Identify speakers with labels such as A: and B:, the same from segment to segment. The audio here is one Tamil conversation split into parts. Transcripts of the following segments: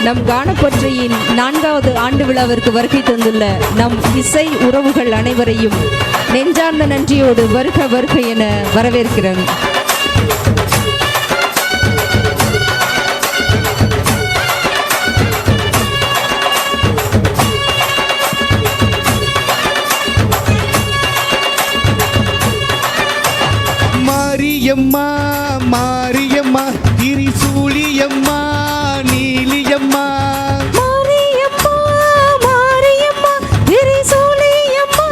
A: நம் கானப்பொற்றையின் 4வது ஆண்டு விழாவிற்கு வருகை தந்துள்ள நம் இசை உறவுகள் அனைவரையும் நெஞ்சார்ந்த நன்றியோடு வருக வருக என வரவேற்கிறேன்.
B: மாரியம்மா மாரியம்மா திரிசூலியம்மா நீலியம்மா
A: மாரியம்மா மாரியம்மா திரிசூலியம்மா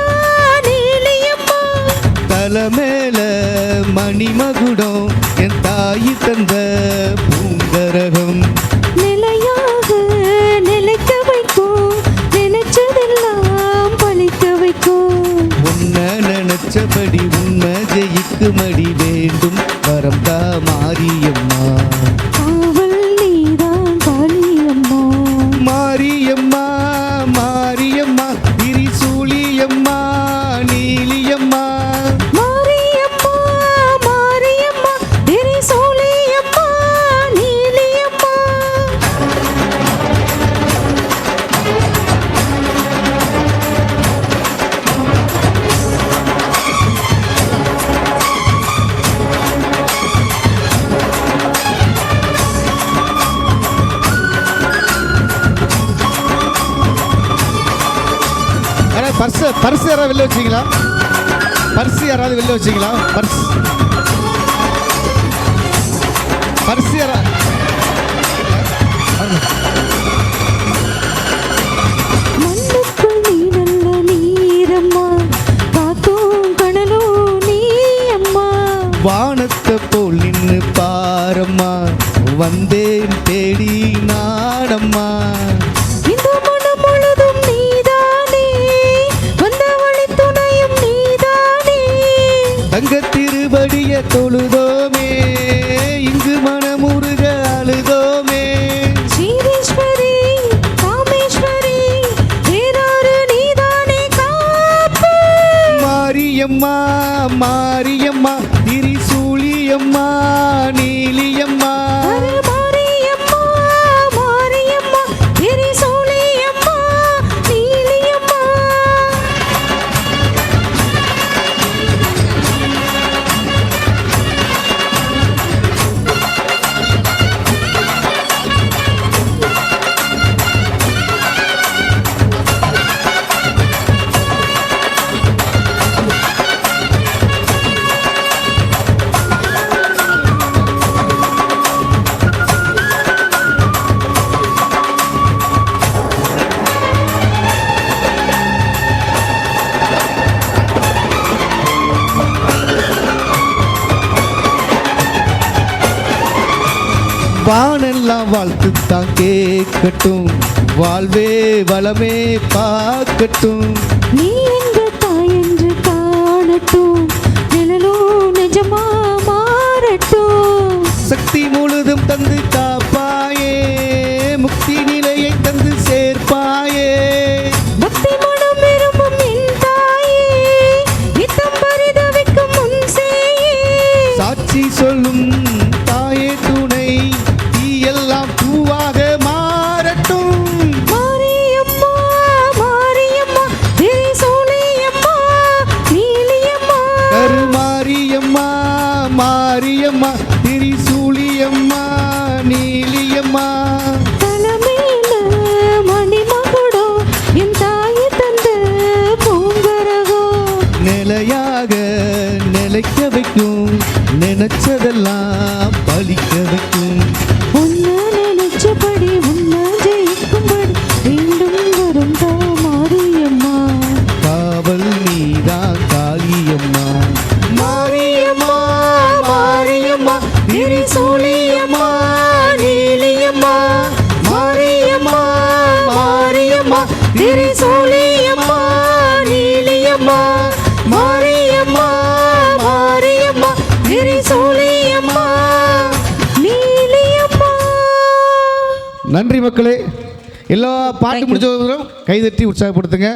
A: நீலியம்மா
B: தலமேல மணிமகுடம் என் தாயி தந்த பூங்கரகம்
A: நிலையாக நிலைக்க வைக்கும் நினைச்சதெல்லாம் பழிக்க வைக்கும்
B: உன்னை நினைச்சபடி உண்மை ஜெயிக்குமடி வேண்டும் வரம்தா மாரியம்மா
A: காவல் நீதான் காளியம்மா
B: மாரியம்மா மாரியம்மா திரிசூலியம்மா நீலியம்மா
A: மாரியம்மா மாரியம்மா திரிசூலியம்மா நீலியம்மா
B: பர்ஸ் யாராவது வெளில வச்சிங்களா? பர்ஸ் யாராவது வெளில வச்சிங்களா? பர்ஸ் யாராவது
A: மண்ணுக்குள் நீ நல்ல நீரம்மா காத்தும் கடலும் நீ அம்மா
B: வானத்தை போல் நின்று பாரம்மா வந்தேன் தேடி நாடம்மா
A: இந்த மனம் முழுதும் நீதானே வந்த வழி துணையும் நீதானே
B: தங்க திருவடிய தொழுதோமே இங்கு மனமுருக அழுதோமே
A: ஸ்ரீரீஸ்வரி காமேஸ்வரி வேறாறு நீதானே காப்பு
B: மாரியம்மா மாரியம்மா திரிசூலியம்மா நீலியம்மா
A: அரு மாரியம்மா மாரியம்மா திரிசூலியம்மா நீலியம்மா
B: வானெல்லாம் வாழ்த்துத்தான் கேட்கட்டும் வாழ்வே வளமே பார்க்கட்டும்
A: நீ எங்க தாய் என்று காணட்டும் நிழலும் நிஜமா மாறட்டும்
B: சக்தி முழுதும் தந்து காப்பாயே முக்தி நிலையை தந்து சேர்ப்பாயே
A: பக்தி மனம் விரும்பும் என் தாயே நித்தம் பரிதவிக்கும் முன் சேயே
B: சாட்சி சொல்லும் தாயே துணை தீ எல்லாம் பூவாக மாறட்டும்
A: மாரியம்மா மாரியம்மா திரிசூலியம்மா நீலியம்மா
B: கருமாரியம்மா மாரியம்மா திரிசூலியம்மா நீலியம்மா
A: தலமேல மணிமகுடம் என் தாயை தந்த பூங்கரகம்
B: நிலையாக நிலைக்க வைக்கும் நினைச்சதெல்லாம் பலிக்க வைக்கும்
A: உன்னை நினைச்சபடி உன்னை ஜெயிக்கும்படி மீண்டும் வரும் மாரியம்மா
B: காவல் நீதான் காளியம்மா மாரியம்மா மாரியம்மா திரிசூலியம்மா நீலியம்மா மாரியம்மா மாரியம்மா திரிசூலியம்மா நீலியம்மா மாரியம்மா மாரியம்மா திரிசூலியம்மா நீலியம்மா. நன்றி மக்களே. எல்லா பாட்டு முடிச்சவங்களும் கைதட்டி உற்சாகப்படுத்துங்க.